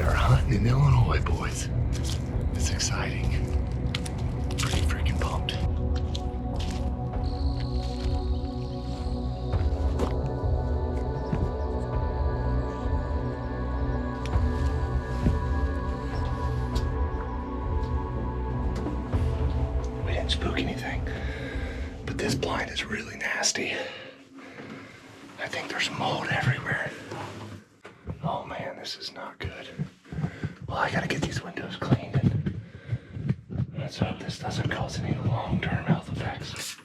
are hunting in Illinois, boys. It's exciting. Pretty freaking pumped. We didn't spook anything, but this blind is really nasty. I think there's mold everywhere. Oh man, this is not good. Well, I gotta get these windows cleaned, and let's hope this doesn't cause any long-term health effects.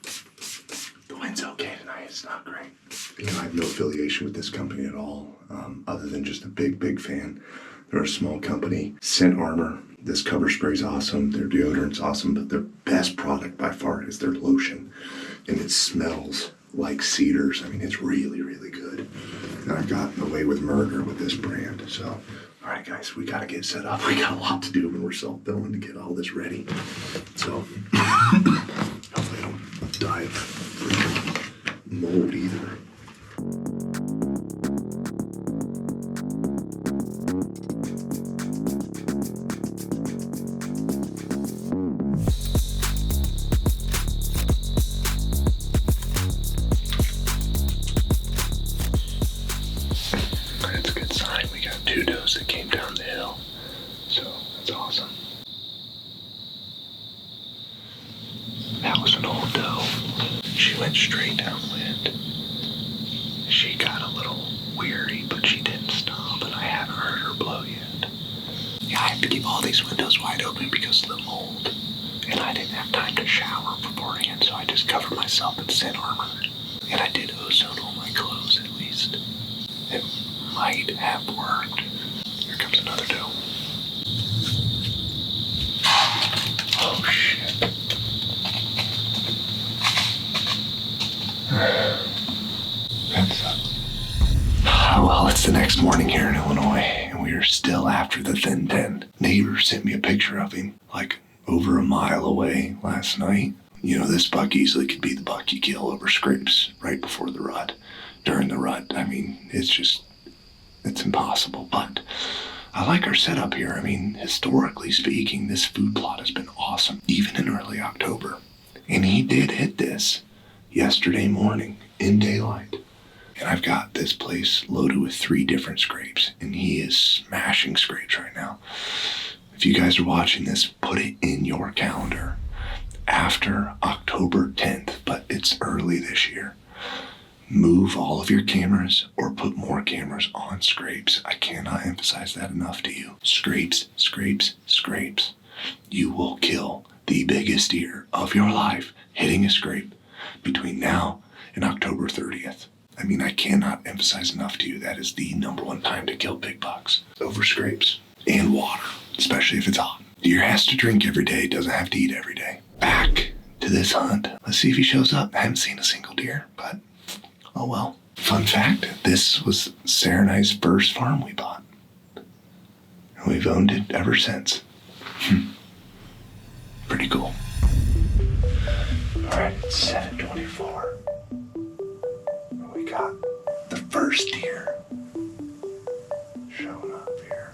The wind's okay tonight, it's not great. You know, I have no affiliation with this company at all, other than just a big fan. They're a small company. Scent Armor. This cover spray's awesome. Their deodorant's awesome, but their best product by far is their lotion. And it smells like cedars. I mean, it's really, really good. And I've gotten away with murder with this brand. So, all right, guys, we got to get set up. We got a lot to do when we're self-filming to get all this ready. So, hopefully I don't die of freaking mold either. That's a good sign. We got 2 does that came down the hill. So that's awesome. That was an old doe. She went straight downwind. She got a little weary, but she didn't stop, and I haven't heard her blow yet. Yeah, I have to keep all these windows wide open because of the mold. And I didn't have time to shower beforehand, so I just covered myself in scent armor. And I did ozone all my clothes at least. It might have worked. Here comes another doe. Oh shit. That sucks. Well, it's the next morning here in Illinois, and we are still after the thin 10. Neighbor sent me a picture of him, like over a mile away last night. You know, this buck easily could be the buck you kill over scrapes right before the rut. During the rut, I mean, it's impossible, but I like our setup here. I mean, historically speaking, this food plot has been awesome, even in early October. And he did hit this yesterday morning in daylight. And I've got this place loaded with 3 different scrapes, and he is smashing scrapes right now. If you guys are watching this, put it in your calendar after October 10th, but it's early this year. Move all of your cameras or put more cameras on scrapes. I cannot emphasize that enough to you. Scrapes, scrapes, scrapes. You will kill the biggest deer of your life hitting a scrape between now and October 30th. I mean, I cannot emphasize enough to you that is the #1 time to kill big bucks. Over scrapes and water, especially if it's hot. Deer has to drink every day, doesn't have to eat every day. Back to this hunt. Let's see if he shows up. I haven't seen a single deer, but oh well. Fun fact, this was Sarah and I's first farm we bought. And we've owned it ever since. Pretty cool. Alright, it's 7:24. We got the first deer showing up here.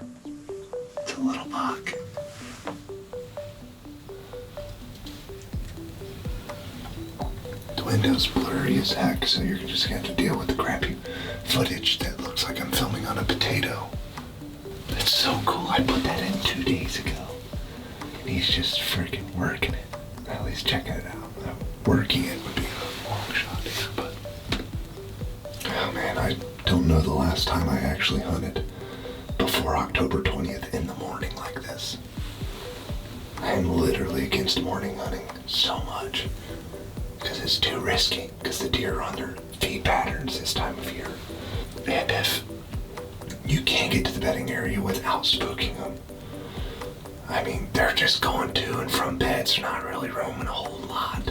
It's a little buck. The window's blurry as heck, so you're just gonna have to deal with the crappy footage that looks like I'm filming on a potato. That's so cool. I put that in 2 days ago. And he's just freaking working it. At least checking it out. Working it would be a long shot here, but oh man, I don't know the last time I actually hunted before October 20th in the morning like this. I am literally against morning hunting so much because it's too risky, because the deer are on their feed patterns this time of year. And if you can't get to the bedding area without spooking them, I mean, they're just going to and from beds, they're not really roaming a whole lot.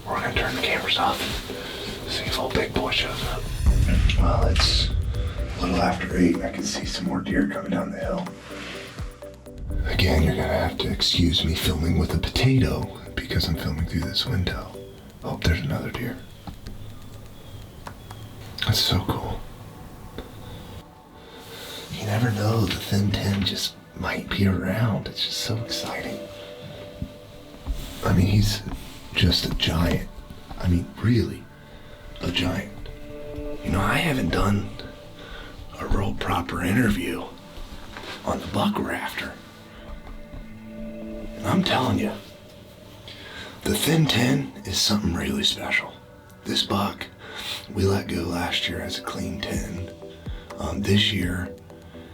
We're gonna turn the cameras off and see if old big boy shows up. Well, it's a little after 8 and I can see some more deer coming down the hill. Again, you're gonna have to excuse me filming with a potato because I'm filming through this window. Oh, there's another deer. That's so cool. He never know, the thin 10 just might be around. It's just so exciting. I mean, he's just a giant. I mean, really, a giant. You know, I haven't done a real proper interview on the buck rafter. And I'm telling you, the thin 10 is something really special. This buck, we let go last year as a clean 10. This year,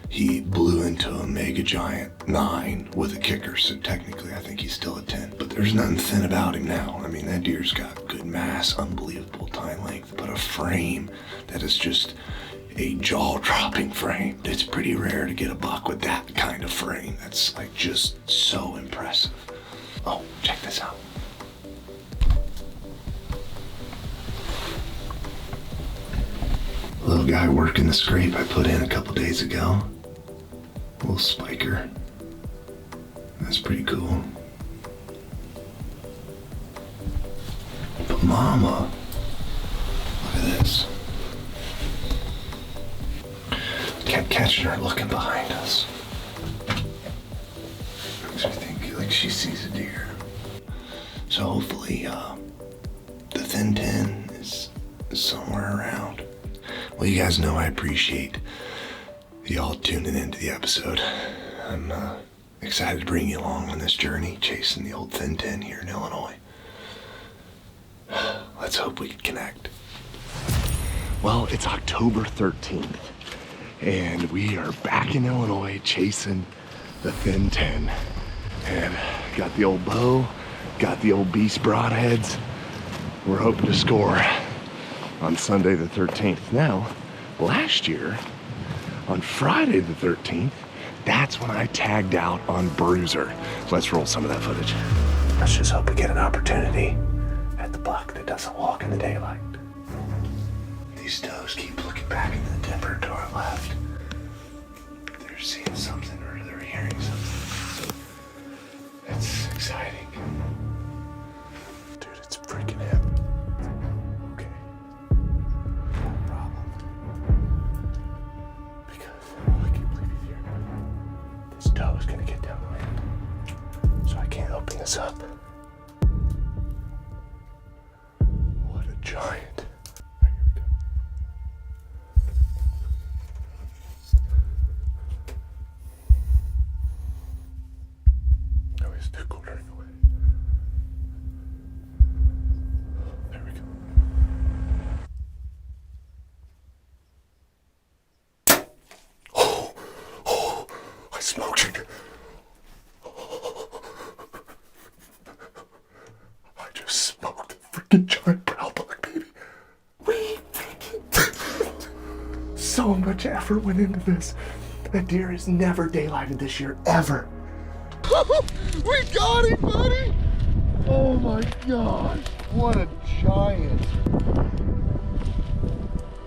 he blew into a mega giant 9 with a kicker, so technically I think he's still a 10. But there's nothing thin about him now. I mean, that deer's got good mass, unbelievable tine length, but a frame that is just a jaw-dropping frame. It's pretty rare to get a buck with that kind of frame. That's like just so impressive. Oh, check this out. Little guy working the scrape I put in a couple days ago. Little spiker. That's pretty cool. But mama, look at this. Kept catching her looking behind us. Makes me think like she sees a deer. So hopefully the thin 10 is somewhere around. Well, you guys know I appreciate y'all tuning into the episode. I'm excited to bring you along on this journey, chasing the old thin 10 here in Illinois. Let's hope we can connect. Well, it's October 13th, and we are back in Illinois chasing the thin 10. And got the old bow, got the old BEAST Broadheads. We're hoping to score on Sunday the 13th. Now, last year, on Friday the 13th, that's when I tagged out on Bruiser. Let's roll some of that footage. Let's just hope we get an opportunity at the buck that doesn't walk in the daylight. These does keep looking back into the timber to our left. They're seeing something or they're hearing something. It's exciting. Dude, it's freaking him. Okay. No problem. Because I can't believe he's here. This doe is gonna get downwind. So I can't open this up. What a giant. All right, here we go. Oh, he's too quartering away. There we go. Oh, I smoked it. I just smoked a freaking giant brown buck, baby. We freaking so much effort went into this. That deer is never daylighted this year, ever. We got him, buddy! Oh my gosh, what a giant.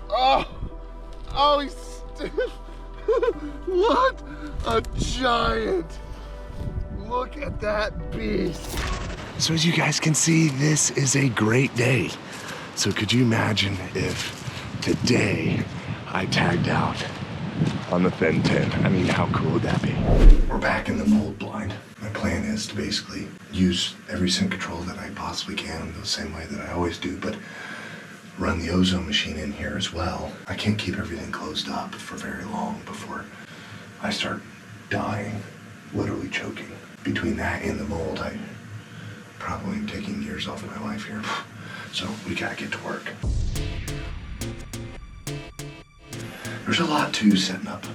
Oh, he's stiff. What a giant. Look at that beast. So as you guys can see, this is a great day. So could you imagine if today I tagged out on the thin 10? I mean, how cool would that be? We're back in the mold blind. My plan is to basically use every scent control that I possibly can the same way that I always do, but run the ozone machine in here as well. I can't keep everything closed up for very long before I start dying, literally choking. Between that and the mold, I probably am taking years off my life here. So we gotta get to work. There's a lot to setting up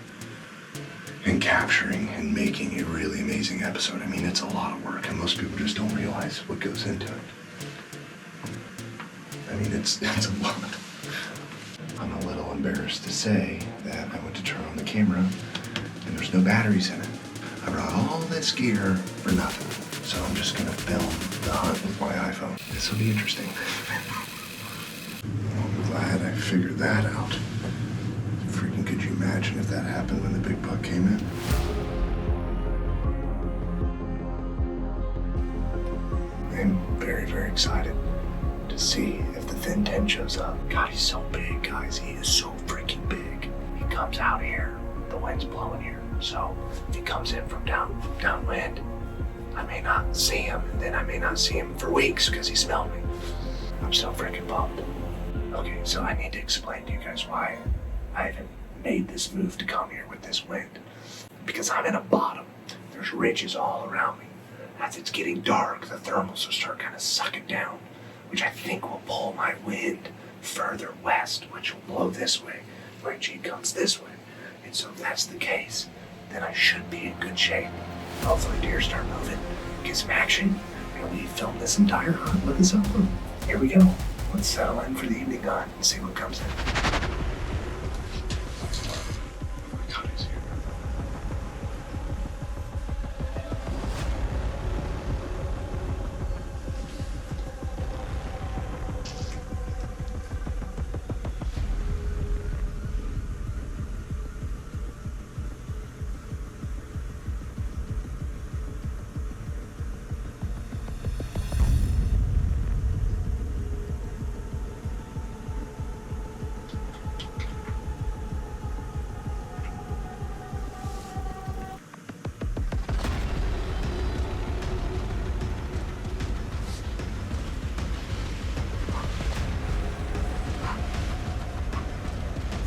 and capturing and making a really amazing episode. I mean, it's a lot of work and most people just don't realize what goes into it. I mean, it's a lot. I'm a little embarrassed to say that I went to turn on the camera and there's no batteries in it. I brought all this gear for nothing. So I'm just gonna film the hunt with my iPhone. This will be interesting. I'm glad I figured that out. Freaking could you imagine if that happened when the big buck came in? I'm very, very excited to see if the thin 10 shows up. God, he's so big, guys. He is so freaking big. He comes out here, the wind's blowing here. So if he comes in from downwind, I may not see him, and then I may not see him for weeks because he smelled me. I'm so freaking bummed. Okay, so I need to explain to you guys why I haven't made this move to come here with this wind. Because I'm in a bottom. There's ridges all around me. As it's getting dark, the thermals will start kind of sucking down, which I think will pull my wind further west, which will blow this way, which it comes this way. And so if that's the case, then I should be in good shape. Hopefully deer start moving, get some action, and we film this entire hunt with this upload. Here we go. Let's settle in for the evening hunt and see what comes in. Oh my God, he's here.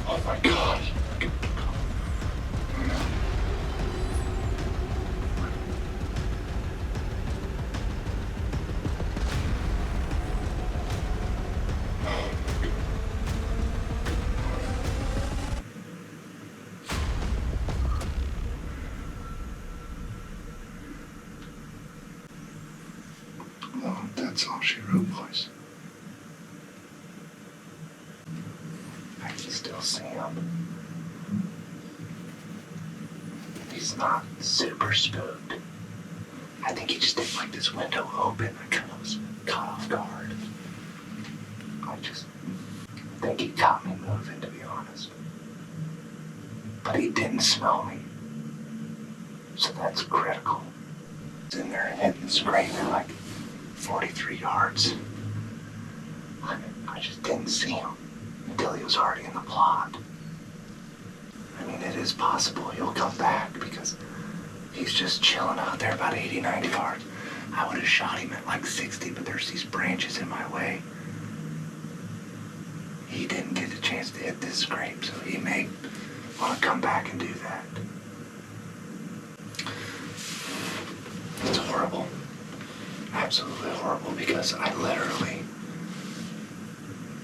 Oh my God. Oh, that's all she wrote, boys. I can still see him. He's not super spooked. I think he just didn't like this window open. I kind of was caught off guard. I just think he caught me moving, to be honest. But he didn't smell me. So that's critical. He's in there hitting the screen at like 43 yards. I just didn't see him until he was already in the plot. I mean, it is possible he'll come back because he's just chilling out there about 80, 90 yards. I would have shot him at like 60, but there's these branches in my way. He didn't get the chance to hit this scrape, so he may want to come back and do that. It's horrible. Absolutely horrible, because I literally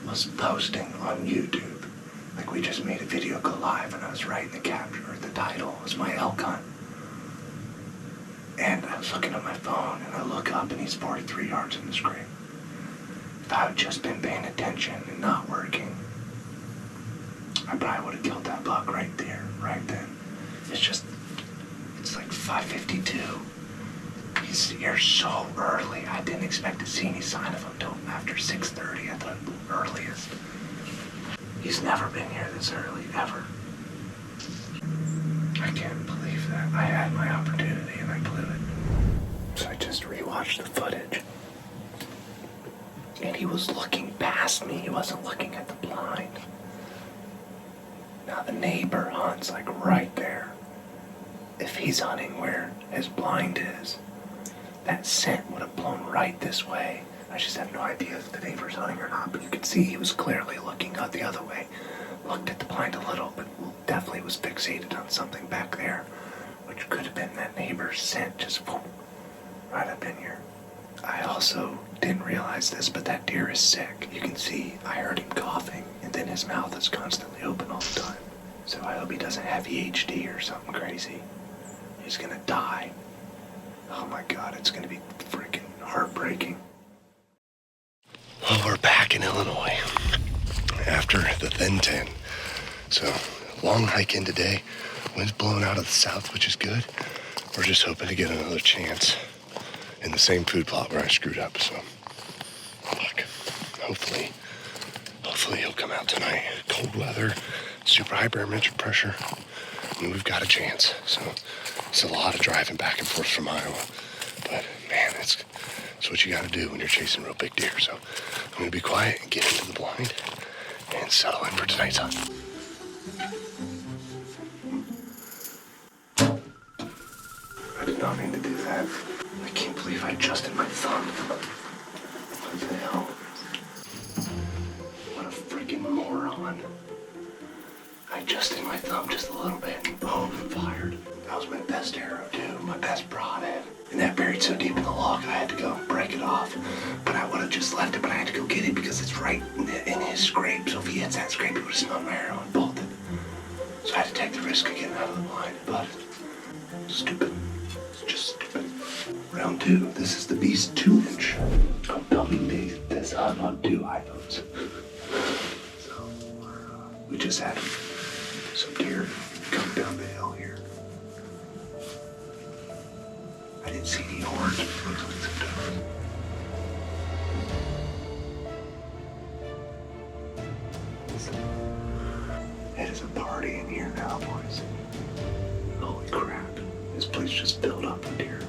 was posting on YouTube. Like, we just made a video go live and I was writing the caption, or the title was my elk hunt. And I was looking at my phone and I look up and he's 43 yards in the scrape. If I had just been paying attention and not working, I probably would have killed that buck right there, right then. It's like 5:52. He's here so early. I didn't expect to see any sign of him until after 6:30 at the earliest. He's never been here this early, ever. I can't believe that. I had my opportunity and I blew it. So I just rewatched the footage. And he was looking past me. He wasn't looking at the blind. Now the neighbor hunts like right there. If he's hunting where his blind is, that scent would have blown right this way. I just have no idea if the neighbor's hunting or not, but you could see he was clearly looking out the other way. Looked at the blind a little, but definitely was fixated on something back there, which could have been that neighbor's scent just right up in here. I also didn't realize this, but that deer is sick. You can see I heard him coughing, and then his mouth is constantly open all the time. So I hope he doesn't have EHD or something crazy. He's gonna die. Oh my God, it's gonna be freaking heartbreaking. Well, we're back in Illinois after the thin 10. So, long hike in today. Wind's blowing out of the south, which is good. We're just hoping to get another chance in the same food plot where I screwed up. So, look, hopefully he'll come out tonight. Cold weather, super high barometric pressure. I mean, we've got a chance. So, it's a lot of driving back and forth from Iowa. But, man, it's what you got to do when you're chasing real big deer. So, I'm going to be quiet and get into the blind and settle in for tonight's hunt. I did not mean to do that. I can't believe I adjusted my thumb. What the hell? What a freaking moron. I adjusted my thumb just a little bit and boom, fired. That was my best arrow too, my best broadhead. And that buried so deep in the log, I had to go break it off. But I would have just left it, but I had to go get it because it's right in his scrape. So if he hits that scrape, he would have smelled my arrow and bolted. So I had to take the risk of getting out of the blind, but stupid. It's just stupid. Round 2, this is the BEAST 2-inch. I'm dumping this on 2 iPhones. So we just had some deer come down the hill here. I didn't see any horns, but it looked like some does. It is a party in here now, boys. Holy crap. This place just filled up with deer.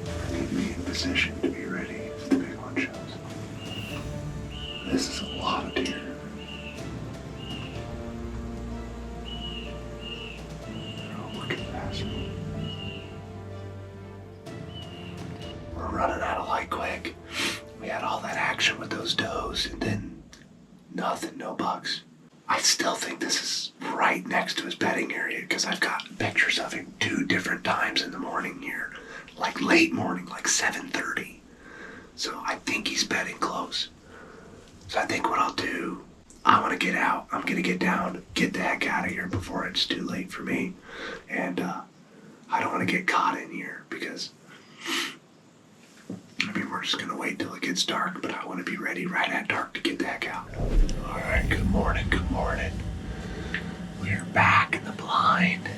I need to be in position to be ready if the big one shows. This is a lot of deer. They're all looking past me. We're running out of light quick. We had all that action with those does and then nothing, no bucks. I still think this is right next to his bedding area because I've got pictures of him 2 different times in the morning here. Like late morning, like 7:30. So I think he's bedding close. So I think what I'll do, I want to get out. I'm going to get down, get the heck out of here before it's too late for me. And I don't want to get caught in here because, I mean, we're just going to wait till it gets dark, but I want to be ready right at dark to get the heck out. All right, good morning, good morning. We're back in the blind.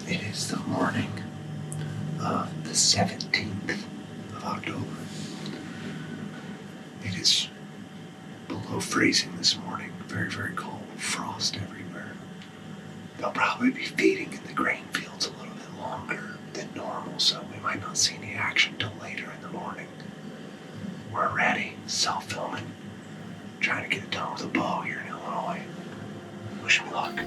It is the morning of the 17th of October. It is below freezing this morning. Very, very cold. Frost everywhere. They'll probably be feeding in the grain fields a little bit longer than normal, so we might not see any action till later in the morning. We're ready, self-filming, trying to get it done with a bow here in Illinois. Wish me luck.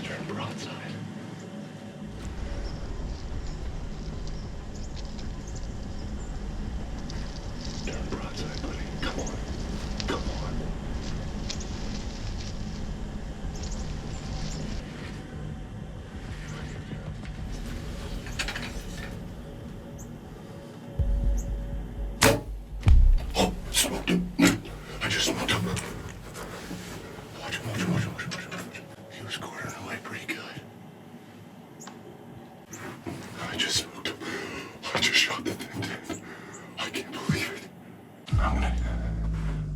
Turn broadside. Turn broadside, buddy. Come on. Come on. Oh, smoked him. I just smoked him. Watch him, watch him, watch him, watch him, watch him. He was quartering away pretty good. I just smoked him. I just shot the thing dead. I can't believe it. I'm gonna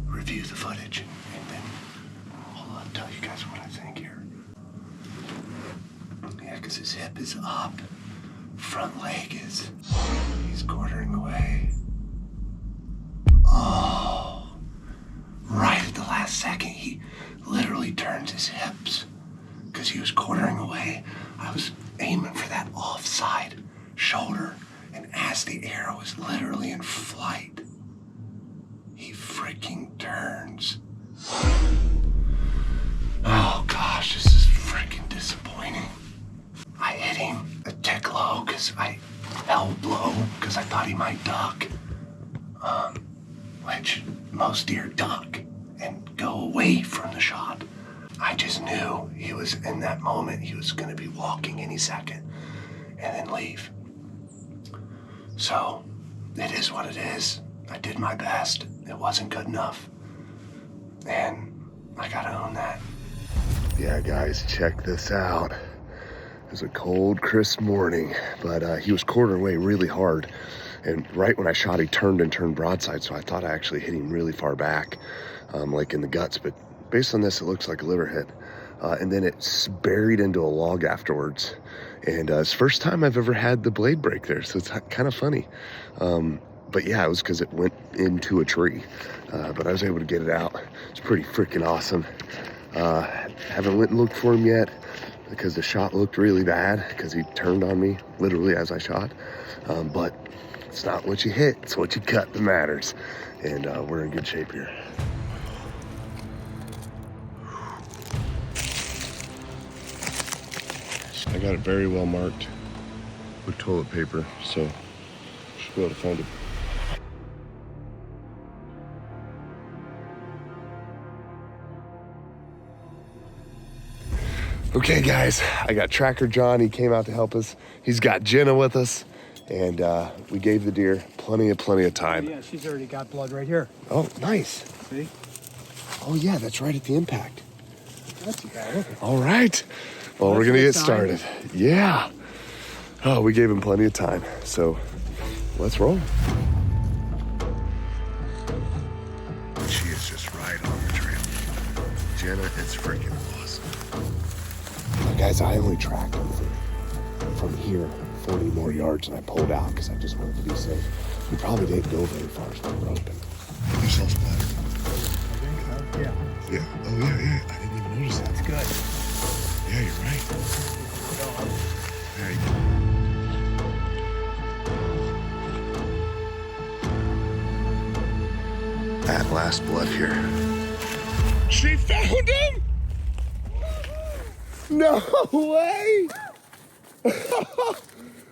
review the footage and then I'll tell you guys what I think here. Yeah, because his hip is up. Front leg is... He's quartering away. Oh. Right at the last second, he literally turns his hips. Because he was quartering away. I was aiming for that offside shoulder, and as the arrow is literally in flight, he freaking turns. Oh gosh, this is freaking disappointing. I hit him a tick low because I held low because I thought he might duck. Which most deer duck and go away from the shot. I just just knew he was in that moment. He was going to be walking any second and then leave. So it is what it is. I did my best. It wasn't good enough. And I gotta own that. Yeah, guys, check this out. It was a cold, crisp morning, but he was quartering away really hard. And right when I shot, he turned broadside, so I thought I actually hit him really far back, like in the guts. But based on this, it looks like a liver hit. And then it's buried into a log afterwards. And it's the first time I've ever had the blade break there, so it's kind of funny. But yeah, it was because it went into a tree. But I was able to get it out. It's pretty freaking awesome. Haven't went and looked for him yet because the shot looked really bad because he turned on me literally as I shot. But it's not what you hit, it's what you cut that matters. And we're in good shape here. I got it very well marked with toilet paper, so should be able to find it. Okay, guys, I got Tracker John. He came out to help us. He's got Jenna with us, and we gave the deer plenty of time. Yeah, she's already got blood right here. Oh, nice. See? Oh, yeah, that's right at the impact. That's too bad. All right. Well, we're gonna get started. Yeah. Oh, we gave him plenty of time, so let's roll. She is just right on the trail. Jenna, it's freaking awesome. Guys, I only tracked him from here 40 more yards, and I pulled out because I just wanted to be safe. We probably didn't go very far, so we're open. You saw splatter? I think so, yeah. Yeah. Oh, yeah. I didn't even notice that. That's good. Yeah, you're right. There you go. At last, blood here. She found him! No way!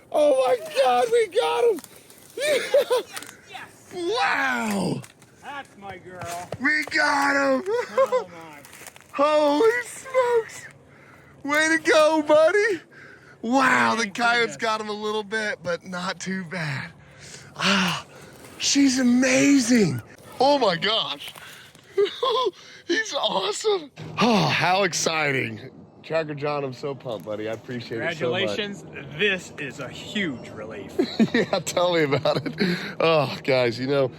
Oh my God, we got him! Yes! Wow! That's my girl. We got him! Oh my. Holy smokes! Way to go, buddy! Wow, the coyote's got him a little bit, but not too bad. Ah, she's amazing! Oh my gosh! He's awesome! Oh, how exciting! Tracker John, I'm so pumped, buddy. I appreciate it so much. Congratulations. This is a huge relief. Yeah, tell me about it. Oh, guys, you know,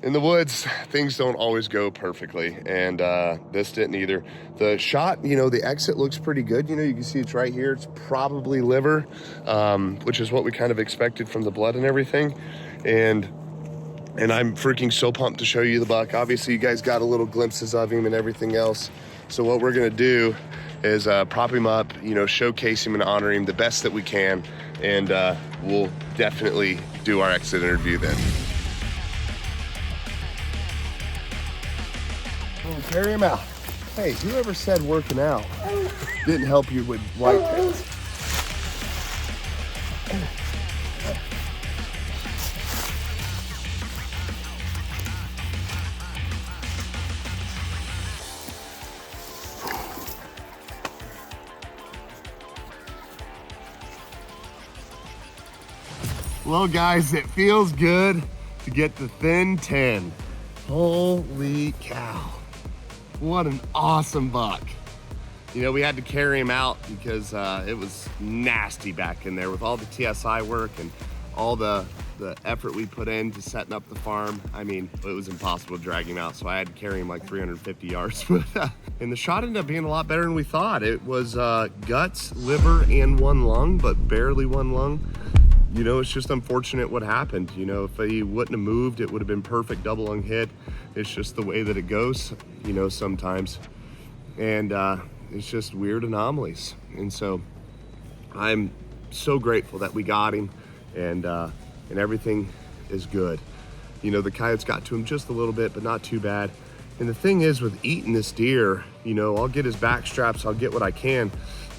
in the woods, things don't always go perfectly, and this didn't either. The shot, you know, the exit looks pretty good. You know, you can see it's right here. It's probably liver, which is what we kind of expected from the blood and everything. And I'm freaking so pumped to show you the buck. Obviously, you guys got a little glimpses of him and everything else. So what we're gonna do is prop him up, you know, showcase him and honor him the best that we can, and we'll definitely do our exit interview then. We'll carry him out. Hey, whoever said working out didn't help you with whitetails? Well, guys, it feels good to get the thin 10. Holy cow. What an awesome buck. You know, we had to carry him out because it was nasty back in there with all the TSI work and all the effort we put into setting up the farm. I mean, it was impossible to drag him out, so I had to carry him like 350 yards. And the shot ended up being a lot better than we thought. It was guts, liver, and one lung, but barely one lung. You know, it's just unfortunate what happened. You know, if he wouldn't have moved, it would have been perfect double lung hit. It's just the way that it goes, you know, sometimes. And it's just weird anomalies. And so I'm so grateful that we got him, and everything is good. You know, the coyotes got to him just a little bit, but not too bad. And the thing is, with eating this deer, you know, I'll get his back straps, I'll get what I can,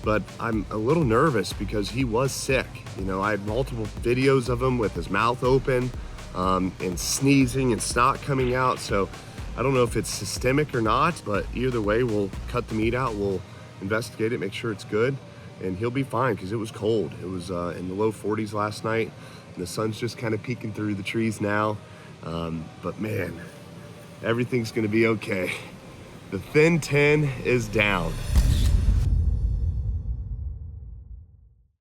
but I'm a little nervous because he was sick. You know, I had multiple videos of him with his mouth open and sneezing and snot coming out. So I don't know if it's systemic or not, but either way, we'll cut the meat out. We'll investigate it, make sure it's good, and he'll be fine because it was cold. It was in the low 40s last night. And the sun's just kind of peeking through the trees now. But man, everything's gonna be okay. The thin 10 is down.